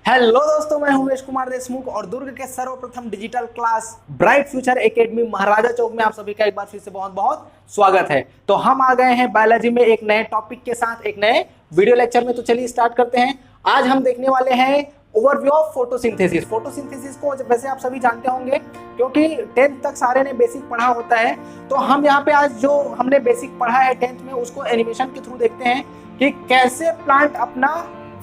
Hello दोस्तों, मैं उमेश कुमार देशमुख और दुर्ग के सर्वप्रथम digital class bright future academy Maharaja Chowk में आप सभी का एक बार फिर से बहुत बहुत स्वागत है। तो हम आ गए हैं बायोलॉजी में एक नए टॉपिक के साथ, एक नए वीडियो लेक्चर में। तो चलिए स्टार्ट करते हैं। आज हम देखने वाले हैं ओवरव्यू ऑफ फोटोसिंथेसिस। फोटोसिंथेसिस को वैसे आप सभी जानते होंगे क्योंकि 10th तक सारे ने बेसिक पढ़ा होता है। तो हम यहाँ पे आज जो हमने बेसिक पढ़ा है 10th में, उसको एनिमेशन के थ्रू देखते हैं कि कैसे प्लांट अपना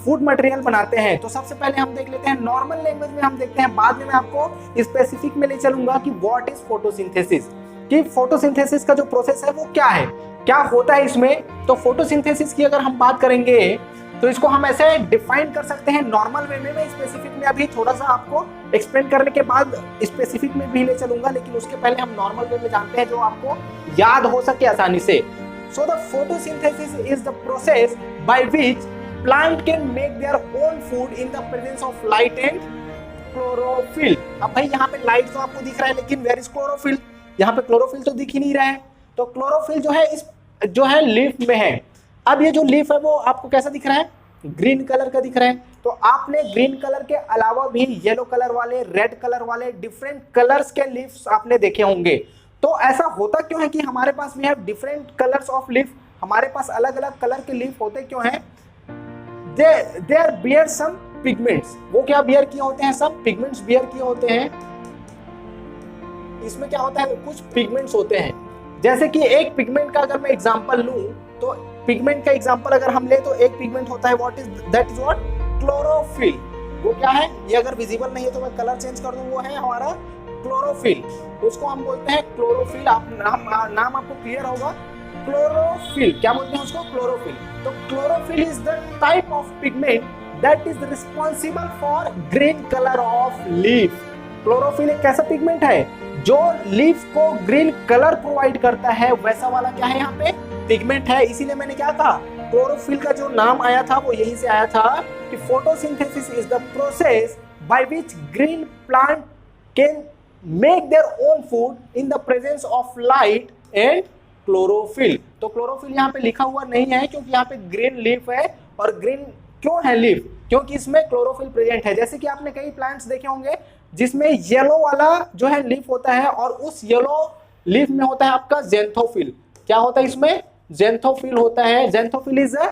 फूड मटेरियल बनाते हैं। तो सबसे पहले हम देख लेते हैं नॉर्मल लैंग्वेज में, हम देखते हैं, बाद में मैं आपको स्पेसिफिक में ले चलूंगा कि व्हाट इज फोटोसिंथेसिस, कि फोटोसिंथेसिस का जो प्रोसेस है वो क्या है, क्या होता है इसमें। तो फोटोसिंथेसिस की अगर हम बात करेंगे तो इसको हम ऐसे डिफाइन कर सकते हैं नॉर्मल वे में स्पेसिफिक में अभी थोड़ा सा आपको एक्सप्लेन करने के बाद स्पेसिफिक में भी ले चलूंगा, लेकिन उसके पहले हम नॉर्मल वे में जानते हैं जो आपको याद हो सके आसानी से। So the photosynthesis is the process by which plant can make their own food in the presence of light and chlorophyll। अब भाई यहाँ पे लाइट तो आपको दिख रहा है, लेकिन वेयर इज क्लोरोफिल? यहाँ पे क्लोरोफिल तो दिख ही नहीं रहा है। तो क्लोरोफिल जो है इस जो है लीफ में है। अब ये जो लीफ है वो आपको कैसा दिख रहा है? ग्रीन कलर का दिख रहा है। तो आपने ग्रीन कलर के अलावा भी येलो कलर वाले, रेड कलर वाले, डिफरेंट कलर्स के लीव्स आपने देखे होंगे। तो ऐसा होता क्यों है कि हमारे पास we have different colours of leaf, हमारे पास अलग अलग कलर के लीफ होते क्यों हैं? They bear some pigments। वो क्या बियर किए होते हैं? सब पिगमेंट्स बियर किए होते हैं। इसमें क्या होता है? कुछ पिगमेंट्स होते हैं। जैसे कि एक पिगमेंट का अगर मैं एग्जांपल लूं तो पिगमेंट का एग्जांपल अगर हम ले तो एक पिगमेंट होता है दैट इज व्हाट? क्लोरोफिल। वो क्या है? ये अगर विजिबल नहीं है तो मैं कलर चेंज कर दूं, वो है हमारा क्लोरोफिल। उसको हम बोलते हैं क्लोरोफिल। आप नाम आपको क्लियर होगा। क्लोरोफिल क्या बोलते हैं उसको? क्लोरोफिल। तो chlorophyll is the type of pigment that is responsible for green colour of leaf. Chlorophyll एक कैसा पिगमेंट है जो लीफ को ग्रीन कलर प्रोवाइड करता है, वैसा वाला क्या है यहाँ पे? पिगमेंट है। इसीलिए मैंने क्या कहा, क्लोरोफिल का जो नाम आया था वो यहीं से आया था कि photosynthesis is the process by which green plant can make their own food in the presence of light and chlorophyll. तो क्लोरोफिल यहाँ पे लिखा हुआ नहीं है क्योंकि यहाँ पे ग्रीन लीफ है। और ग्रीन क्यों है लीफ? क्योंकि इसमें क्लोरोफिल प्रेजेंट है। जैसे कि आपने कई प्लांट्स देखे होंगे जिसमें येलो वाला जो है लीफ होता है और उस येलो लीफ में होता है आपका ज़ैंथोफिल। क्या होता है इसमें? ज़ैंथोफिल होता है। Xanthophyll is a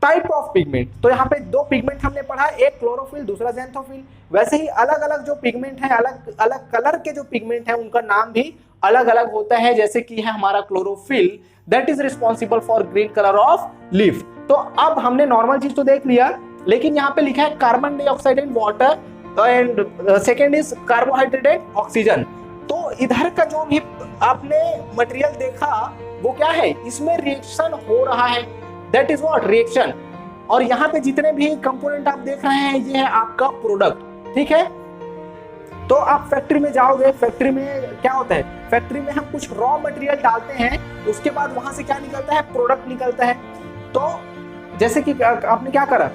type of pigment. तो यहाँ पे दो पिगमेंट हमने पढ़ा, एक क्लोरोफिल, दूसरा ज़ैंथोफिल। वैसे ही अलग अलग जो पिगमेंट है, अलग अलग कलर के जो पिगमेंट है उनका नाम भी अलग अलग होता है। जैसे कि है हमारा chlorophyll that is responsible for green colour of leaf. तो अब हमने नॉर्मल चीज तो देख लिया, लेकिन यहाँ पे लिखा है carbon dioxide and water and second is carbohydrate and oxygen. तो इधर का जो भी आपने मटेरियल देखा वो क्या है? इसमें रिएक्शन हो रहा है, दैट इज व्हाट? रिएक्शन। और यहाँ पे जितने भी कंपोनेंट आप देख रहे हैं ये है आपका प्रोडक्ट। ठीक है, तो आप फैक्ट्री में जाओगे, फैक्ट्री में क्या होता है? फैक्ट्री में हम कुछ रॉ मटेरियल डालते हैं, उसके बाद वहां से क्या निकलता है? प्रोडक्ट निकलता है। तो जैसे कि आपने क्या करा,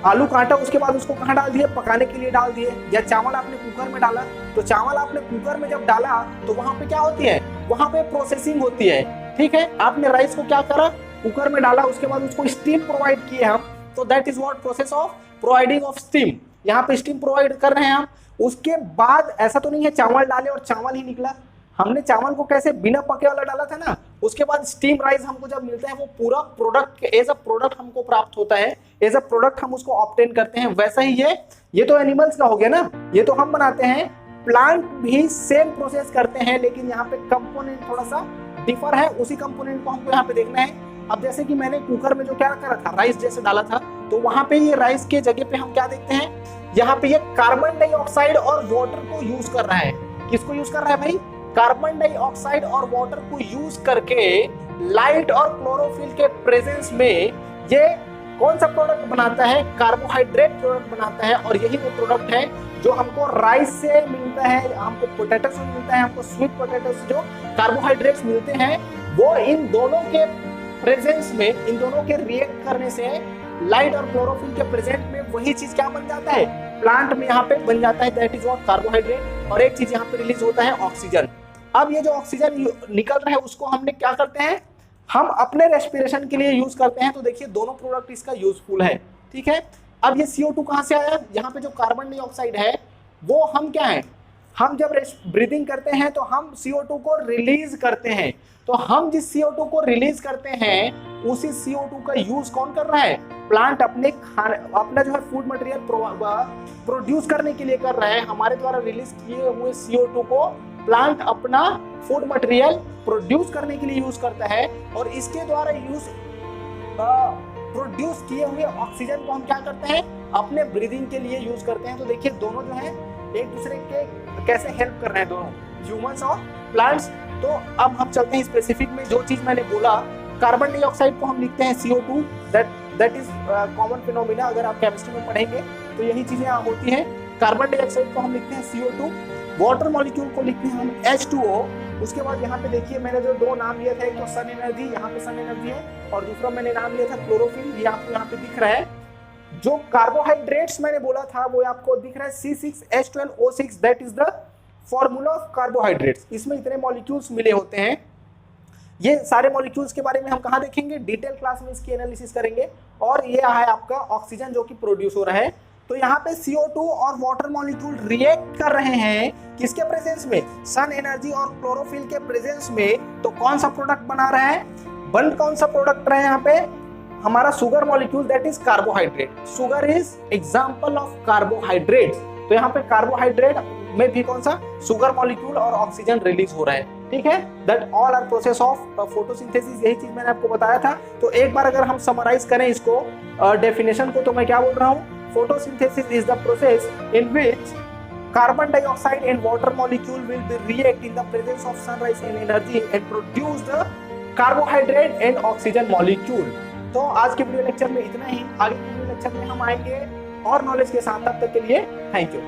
आलू काटा, उसके बाद उसको कहाँ डाल दिए? पकाने के लिए डाल दिए। या चावल आपने कुकर में डाला, तो चावल आपने कुकर में जब डाला तो वहां पे क्या होती है? वहां पे प्रोसेसिंग होती है। ठीक है, आपने राइस को क्या करा? कुकर में डाला, उसके बाद उसको स्टीम प्रोवाइड किए हम, तो that is what? Process of providing of steam. यहाँ पे स्टीम प्रोवाइड कर रहे हैं हम। उसके बाद ऐसा तो नहीं है चावल डाले और चावल ही निकला। हमने चावल को कैसे बिना पके वाला डाला था ना, उसके बाद स्टीम राइस हमको जब मिलता है वो पूरा प्रोडक्ट एज अ प्रोडक्ट हमको प्राप्त होता है, एज अ प्रोडक्ट हम उसको ऑब्टेन करते हैं। वैसा ही ये तो एनिमल्स का हो गया ना, ये तो हम बनाते हैं। प्लांट भी सेम प्रोसेस करते हैं, लेकिन यहाँ पे कंपोनेंट थोड़ा सा डिफर है। उसी कंपोनेंट को हमको यहाँ पे देखना है। अब जैसे कि मैंने कुकर में जो क्या करा था, राइस जैसे डाला था, तो वहां पे ये राइस के जगह पे हम क्या देखते हैं? यहाँ पे ये कार्बन डाइऑक्साइड और वाटर को यूज कर रहा है। किसको यूज कर रहा है भाई? कार्बन डाइऑक्साइड और वाटर को यूज करके लाइट और क्लोरोफिल के प्रेजेंस में ये कौन सा प्रोडक्ट बनाता है? कार्बोहाइड्रेट प्रोडक्ट बनाता है। और यही वो प्रोडक्ट है जो हमको राइस से मिलता है, हमको पोटैटो से मिलता है, हमको स्वीट पोटैटो से जो कार्बोहाइड्रेट्स मिलते हैं, वो इन दोनों के प्रेजेंस में, इन दोनों के रिएक्ट करने से लाइट और क्लोरोफिल के प्रेजेंट में वही चीज क्या बन जाता है? प्लांट में यहाँ पे बन जाता है, दैट इज व्हाट? कार्बोहाइड्रेट। और एक चीज यहाँ पे रिलीज होता है, ऑक्सीजन। अब ये जो ऑक्सीजन निकल रहा है उसको हमने क्या करते हैं? हम अपने रेस्पिरेशन के लिए यूज करते हैं। तो देखिए दोनों प्रोडक्ट इसका यूजफुल है। ठीक है, अब ये CO2 कहां से आया? यहाँ पे जो कार्बन डाइऑक्साइड है वो हम क्या है, हम जब ब्रीदिंग करते हैं तो हम CO2 को रिलीज करते हैं। तो हम जिस CO2 को रिलीज करते हैं उसी CO2 का यूज कौन कर रहा है? प्लांट अपना जो है फूड मटेरियल प्रोड्यूस करने के लिए कर रहा है। हमारे द्वारा रिलीज किए हुए CO2 को प्लांट अपना फूड मटेरियल प्रोड्यूस करने के लिए यूज करता है, और इसके द्वारा प्रोड्यूस किए हुए ऑक्सीजन को हम क्या करते हैं? अपने ब्रीदिंग के लिए यूज करते हैं। तो देखिए दोनों जो है एक दूसरे के कैसे हेल्प कर रहे हैं, दोनों ह्यूमंस और प्लांट्स। तो अब हम चलते हैं स्पेसिफिक में। जो चीज मैंने बोला, कार्बन डाइऑक्साइड को हम लिखते हैं CO2, that is common phenomena. अगर आप केमिस्ट्री में पढ़ेंगे तो यही चीजें होती हैं। कार्बन डाइऑक्साइड को हम लिखते हैं CO2, वाटर मॉलिक्यूल को लिखते हैं हम H2O। उसके बाद यहाँ पे देखिए मैंने जो दो नाम लिए थे, एक तो सन एनर्जी, यहाँ पे सन एनर्जी है, और दूसरा मैंने नाम लिया था क्लोरोफिल, ये आपको यहाँ पे दिख रहा है। जो कार्बोहाइड्रेट्स मैंने बोला था वो आपको दिख रहा है C6H12O6, that is the formula of carbohydrates. इसमें इतने मॉलिक्यूल्स मिले होते हैं। ये सारे मॉलिक्यूल्स के बारे में हम कहाँ देखेंगे? डिटेल क्लास में इसकी एनालिसिस करेंगे। और ये है आपका ऑक्सीजन जो कि प्रोड्यूस हो रहा है। तो यहाँ पे CO2 और वाटर मॉलिक्यूल रिएक्ट कर रहे हैं किसके प्रेजेंस में? सन एनर्जी और क्लोरोफिल के प्रेजेंस में। तो कौन सा प्रोडक्ट बना रहा है? बन कौन सा प्रोडक्ट रहा है यहाँ पे? हमारा sugar molecule, that is carbohydrate. Sugar is example of carbohydrate. तो यहाँ पे कार्बोहाइड्रेट में भी कौन सा? सुगर मॉलिक्यूल और ऑक्सीजन रिलीज हो रहा है। ठीक है, that all are process of photosynthesis. यही चीज मैंने आपको बताया था। तो एक बार अगर हम समराइज करें इसको डेफिनेशन को, तो मैं क्या बोल रहा हूँ? Photosynthesis is the process in which carbon dioxide and water molecule will be react in the presence of sunrise and energy and produce the carbohydrate and oxygen molecule। तो आज के वीडियो लेक्चर में इतना ही। आगे के वीडियो लेक्चर में हम आएंगे और नॉलेज के साथ। तब तक के लिए थैंक यू।